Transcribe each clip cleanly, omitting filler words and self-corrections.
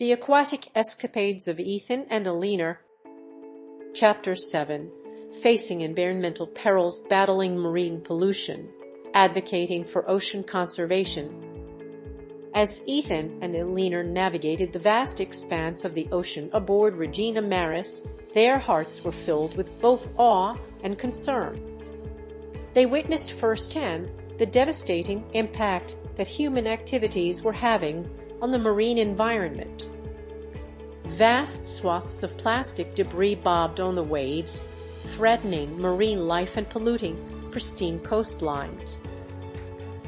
The Aquatic Escapades of Ethan and Eleanor. Chapter 7. Facing Environmental Perils, Battling Marine Pollution, Advocating for Ocean Conservation. As Ethan and Eleanor navigated the vast expanse of the ocean aboard Regina Maris, their hearts were filled with both awe and concern. They witnessed firsthand the devastating impact that human activities were having on the marine environment. Vast swaths of plastic debris bobbed on the waves, threatening marine life and polluting pristine coastlines.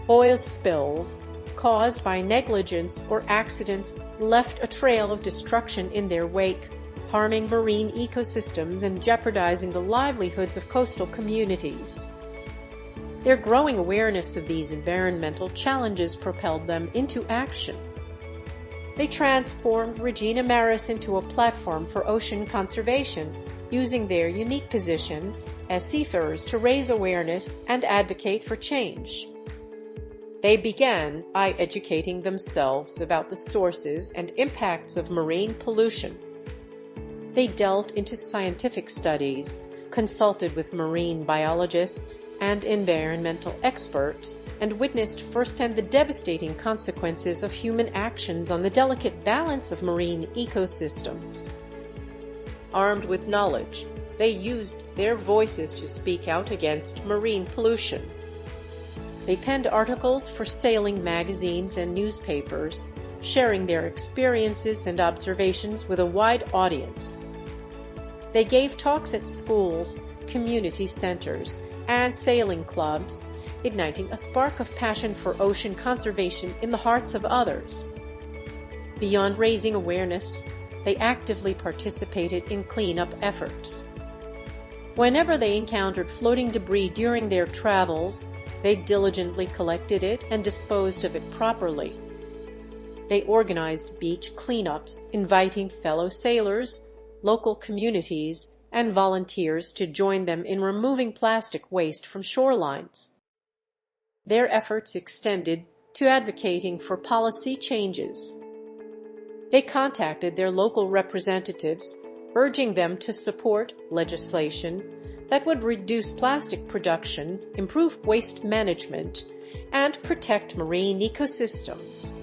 Oil spills caused by negligence or accidents left a trail of destruction in their wake, harming marine ecosystems and jeopardizing the livelihoods of coastal communities. Their growing awareness of these environmental challenges propelled them into action. They transformed Regina Maris into a platform for ocean conservation, using their unique position as seafarers to raise awareness and advocate for change. They began by educating themselves about the sources and impacts of marine pollution. They delved into scientific studies, consulted with marine biologists and environmental experts, and witnessed firsthand the devastating consequences of human actions on the delicate balance of marine ecosystems. Armed with knowledge, they used their voices to speak out against marine pollution. They penned articles for sailing magazines and newspapers, sharing their experiences and observations with a wide audience. They gave talks at schools, community centers, and sailing clubs, igniting a spark of passion for ocean conservation in the hearts of others. Beyond raising awareness, they actively participated in cleanup efforts. Whenever they encountered floating debris during their travels, they diligently collected it and disposed of it properly. They organized beach cleanups, inviting fellow sailors, local communities, and volunteers to join them in removing plastic waste from shorelines. Their efforts extended to advocating for policy changes. They contacted their local representatives, urging them to support legislation that would reduce plastic production, improve waste management, and protect marine ecosystems.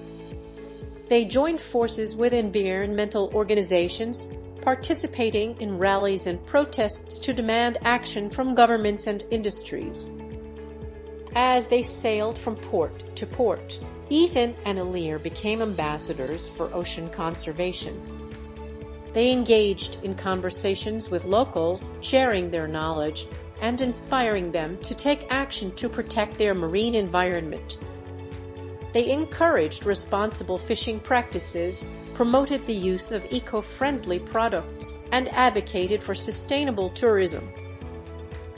They joined forces with environmental organizations, participating in rallies and protests to demand action from governments and industries. As they sailed from port to port, Ethan and Eleanor became ambassadors for ocean conservation. They engaged in conversations with locals, sharing their knowledge and inspiring them to take action to protect their marine environment. They encouraged responsible fishing practices, promoted the use of eco-friendly products, and advocated for sustainable tourism.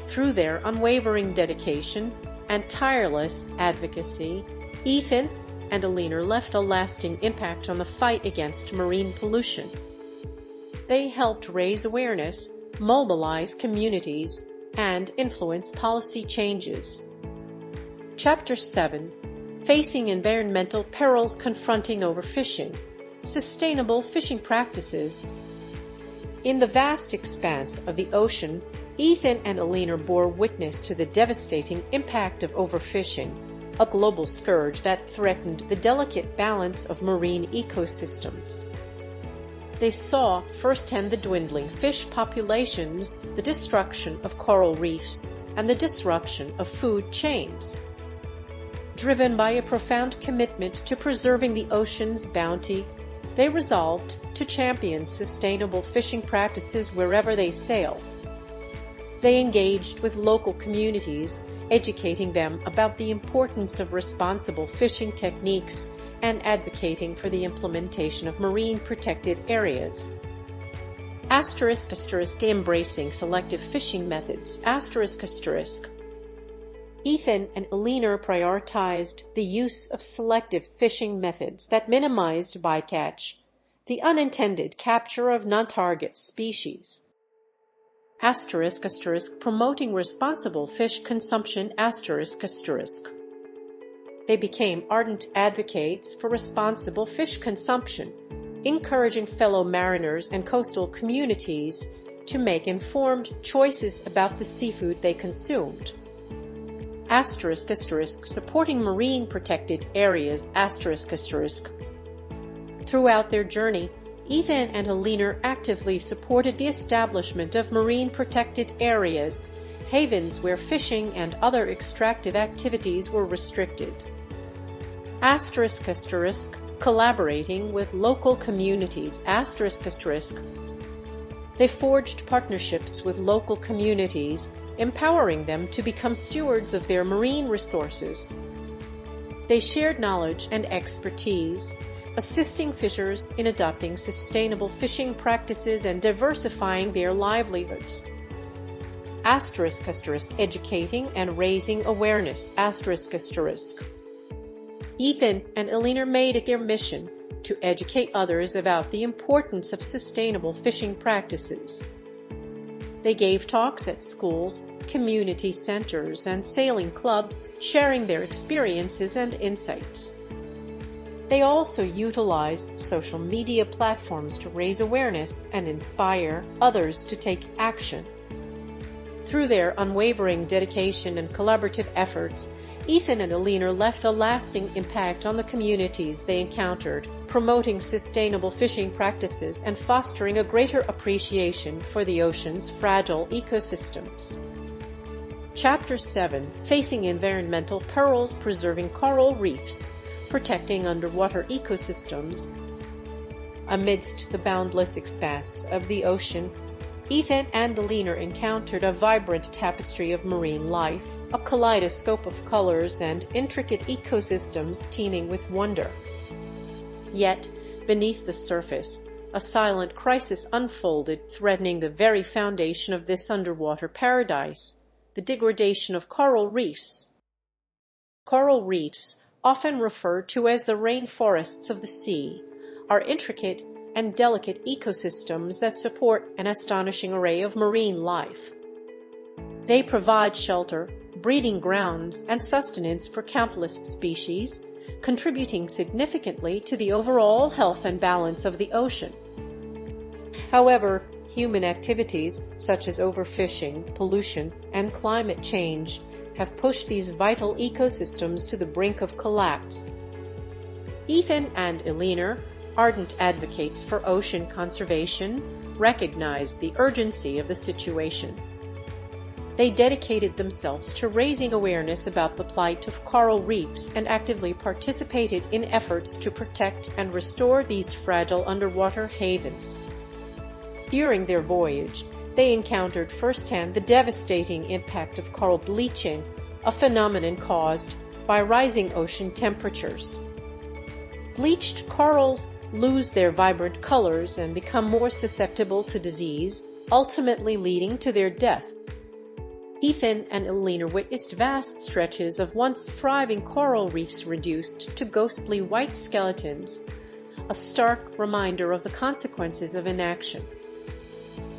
Through their unwavering dedication and tireless advocacy, Ethan and Eleanor left a lasting impact on the fight against marine pollution. They helped raise awareness, mobilize communities, and influence policy changes. Chapter 7. Facing Environmental Perils, Confronting Overfishing, Sustainable Fishing Practices. In the vast expanse of the ocean, Ethan and Eleanor bore witness to the devastating impact of overfishing, a global scourge that threatened the delicate balance of marine ecosystems. They saw firsthand the dwindling fish populations, the destruction of coral reefs, and the disruption of food chains. Driven by a profound commitment to preserving the ocean's bounty, they resolved to champion sustainable fishing practices wherever they sailed. They engaged with local communities, educating them about the importance of responsible fishing techniques and advocating for the implementation of marine protected areas. Embracing selective fishing methods. Ethan and Eleanor prioritized the use of selective fishing methods that minimized bycatch, the unintended capture of non-target species. Promoting responsible fish consumption. They became ardent advocates for responsible fish consumption, encouraging fellow mariners and coastal communities to make informed choices about the seafood they consumed. Supporting marine protected areas. Throughout their journey, Ethan and Eleanor actively supported the establishment of marine protected areas, havens where fishing and other extractive activities were restricted. Collaborating with local communities. They forged partnerships with local communities, empowering them to become stewards of their marine resources. They shared knowledge and expertise, assisting fishers in adopting sustainable fishing practices and diversifying their livelihoods. Educating and raising awareness. Ethan and Eleanor made it their mission to educate others about the importance of sustainable fishing practices. They gave talks at schools, community centers, and sailing clubs, sharing their experiences and insights. They also utilized social media platforms to raise awareness and inspire others to take action. Through their unwavering dedication and collaborative efforts, Ethan and Eleanor left a lasting impact on the communities they encountered, promoting sustainable fishing practices and fostering a greater appreciation for the ocean's fragile ecosystems. Chapter 7: Facing Environmental Perils, Preserving Coral Reefs, Protecting Underwater Ecosystems. Amidst the boundless expanse of the ocean, Ethan and Eleanor encountered a vibrant tapestry of marine life, a kaleidoscope of colors and intricate ecosystems teeming with wonder. Yet, beneath the surface, a silent crisis unfolded, threatening the very foundation of this underwater paradise: the degradation of coral reefs. Coral reefs, often referred to as the rainforests of the sea, are intricate and delicate ecosystems that support an astonishing array of marine life. They provide shelter, breeding grounds, and sustenance for countless species, contributing significantly to the overall health and balance of the ocean. However, human activities such as overfishing, pollution, and climate change have pushed these vital ecosystems to the brink of collapse. Ethan and Eleanor, ardent advocates for ocean conservation, recognized the urgency of the situation. They dedicated themselves to raising awareness about the plight of coral reefs and actively participated in efforts to protect and restore these fragile underwater havens. During their voyage, they encountered firsthand the devastating impact of coral bleaching, a phenomenon caused by rising ocean temperatures. Bleached corals lose their vibrant colors and become more susceptible to disease, ultimately leading to their death. Ethan and Eleanor witnessed vast stretches of once thriving coral reefs reduced to ghostly white skeletons, a stark reminder of the consequences of inaction.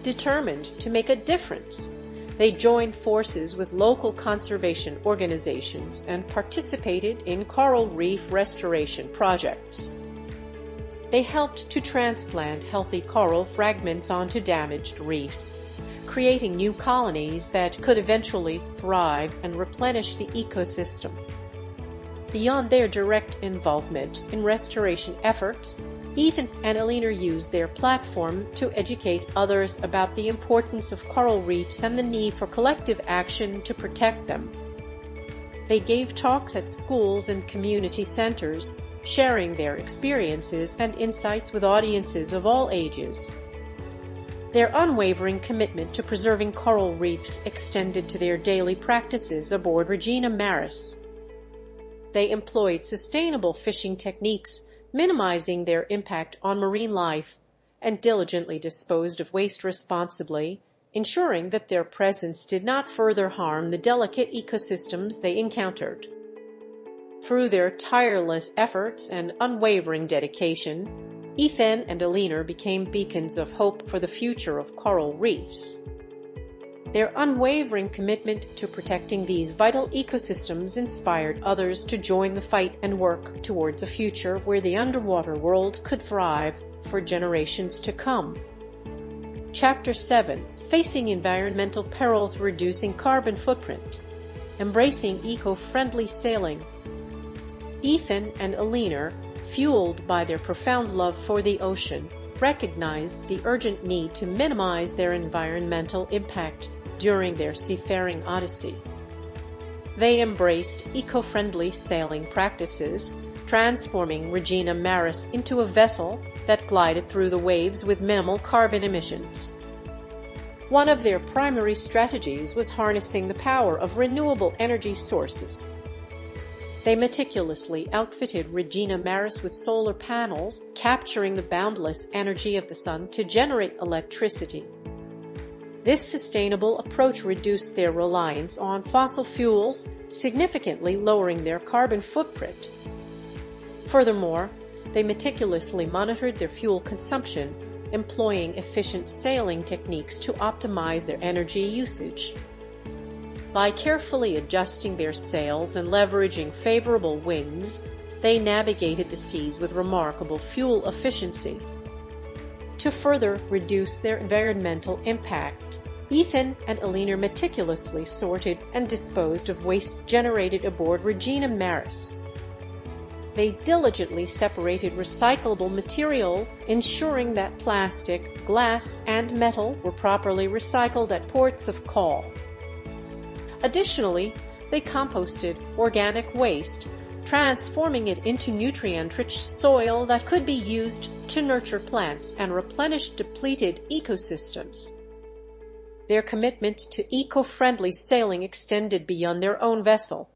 Determined to make a difference, they joined forces with local conservation organizations and participated in coral reef restoration projects. They helped to transplant healthy coral fragments onto damaged reefs, creating new colonies that could eventually thrive and replenish the ecosystem. Beyond their direct involvement in restoration efforts, Ethan and Eleanor used their platform to educate others about the importance of coral reefs and the need for collective action to protect them. They gave talks at schools and community centers, sharing their experiences and insights with audiences of all ages. Their unwavering commitment to preserving coral reefs extended to their daily practices aboard Regina Maris. They employed sustainable fishing techniques, minimizing their impact on marine life, and diligently disposed of waste responsibly, ensuring that their presence did not further harm the delicate ecosystems they encountered. Through their tireless efforts and unwavering dedication, Ethan and Eleanor became beacons of hope for the future of coral reefs. Their unwavering commitment to protecting these vital ecosystems inspired others to join the fight and work towards a future where the underwater world could thrive, for generations to come. Chapter 7: Facing Environmental Perils, Reducing Carbon Footprint, Embracing Eco-Friendly Sailing. Ethan and Eleanor, fueled by their profound love for the ocean, recognized the urgent need to minimize their environmental impact during their seafaring odyssey. They embraced eco-friendly sailing practices, transforming Regina Maris into a vessel that glided through the waves with minimal carbon emissions. One of their primary strategies was harnessing the power of renewable energy sources. They meticulously outfitted Regina Maris with solar panels, capturing the boundless energy of the sun to generate electricity. This sustainable approach reduced their reliance on fossil fuels, significantly lowering their carbon footprint. Furthermore, they meticulously monitored their fuel consumption, employing efficient sailing techniques to optimize their energy usage. By carefully adjusting their sails and leveraging favorable winds, they navigated the seas with remarkable fuel efficiency. To further reduce their environmental impact, Ethan and Eleanor meticulously sorted and disposed of waste generated aboard Regina Maris. They diligently separated recyclable materials, ensuring that plastic, glass, and metal were properly recycled at ports of call. Additionally, they composted organic waste, transforming it into nutrient-rich soil that could be used to nurture plants and replenish depleted ecosystems. Their commitment to eco-friendly sailing extended beyond their own vessel.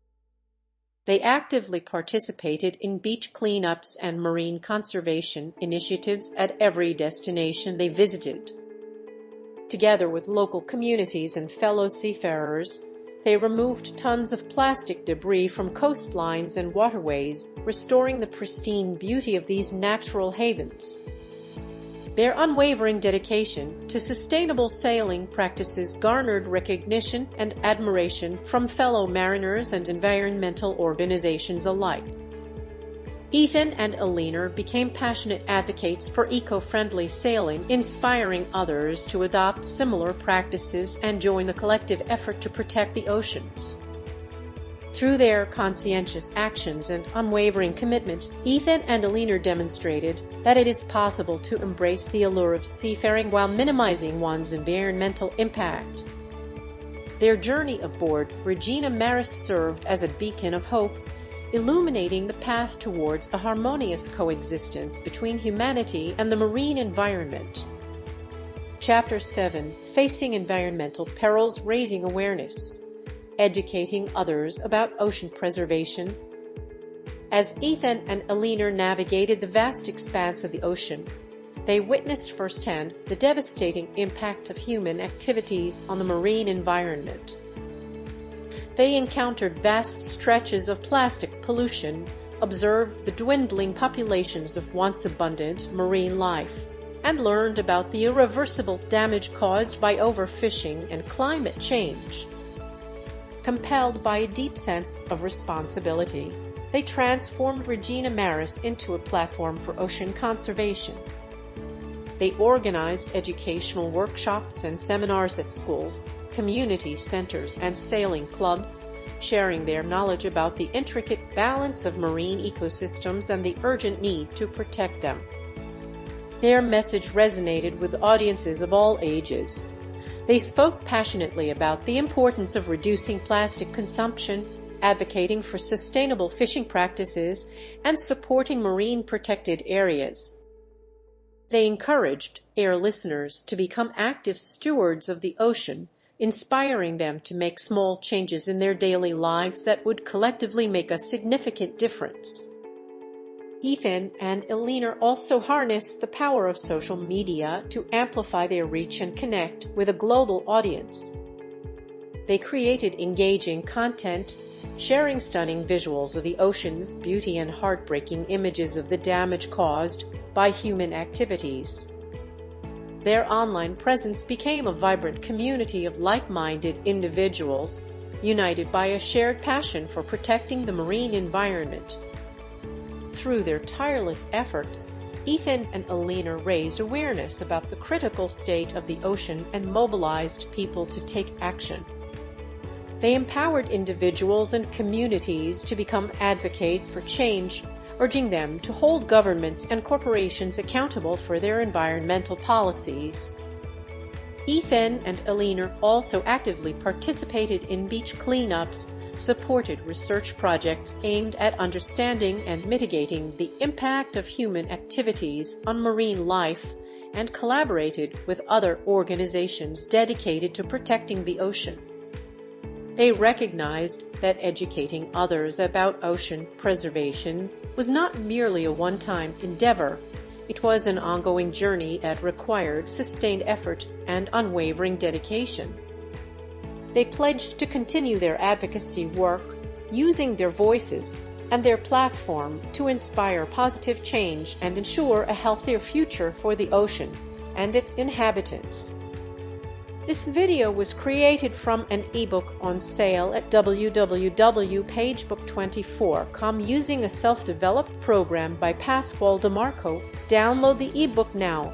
They actively participated in beach cleanups and marine conservation initiatives at every destination they visited. Together with local communities and fellow seafarers, they removed tons of plastic debris from coastlines and waterways, restoring the pristine beauty of these natural havens. Their unwavering dedication to sustainable sailing practices garnered recognition and admiration from fellow mariners and environmental organizations alike. Ethan and Eleanor became passionate advocates for eco-friendly sailing, inspiring others to adopt similar practices and join the collective effort to protect the oceans. Through their conscientious actions and unwavering commitment, Ethan and Eleanor demonstrated that it is possible to embrace the allure of seafaring while minimizing one's environmental impact. Their journey aboard Regina Maris served as a beacon of hope, illuminating the path towards a harmonious coexistence between humanity and the marine environment. Chapter 7: Facing Environmental Perils, Raising Awareness, Educating Others About Ocean Preservation. As Ethan and Eleanor navigated the vast expanse of the ocean, they witnessed firsthand the devastating impact of human activities on the marine environment. They encountered vast stretches of plastic pollution, observed the dwindling populations of once abundant marine life, and learned about the irreversible damage caused by overfishing and climate change. Compelled by a deep sense of responsibility, they transformed Regina Maris into a platform for ocean conservation. They organized educational workshops and seminars at schools, community centers, and sailing clubs, sharing their knowledge about the intricate balance of marine ecosystems and the urgent need to protect them. Their message resonated with audiences of all ages. They spoke passionately about the importance of reducing plastic consumption, advocating for sustainable fishing practices, and supporting marine protected areas. They encouraged their listeners to become active stewards of the ocean, inspiring them to make small changes in their daily lives that would collectively make a significant difference. Ethan and Eleanor also harnessed the power of social media to amplify their reach and connect with a global audience. They created engaging content, sharing stunning visuals of the ocean's beauty and heartbreaking images of the damage caused by human activities. Their online presence became a vibrant community of like-minded individuals, united by a shared passion for protecting the marine environment. Through their tireless efforts, Ethan and Eleanor raised awareness about the critical state of the ocean and mobilized people to take action. They empowered individuals and communities to become advocates for change, urging them to hold governments and corporations accountable for their environmental policies. Ethan and Eleanor also actively participated in beach cleanups, supported research projects aimed at understanding and mitigating the impact of human activities on marine life, and collaborated with other organizations dedicated to protecting the ocean. They recognized that educating others about ocean preservation was not merely a one-time endeavor. It was an ongoing journey that required sustained effort and unwavering dedication. They pledged to continue their advocacy work, using their voices and their platform to inspire positive change and ensure a healthier future for the ocean and its inhabitants. This video was created from an ebook on sale at www.pagebook24.com using a self-developed program by Pasquale DeMarco. Download the ebook now.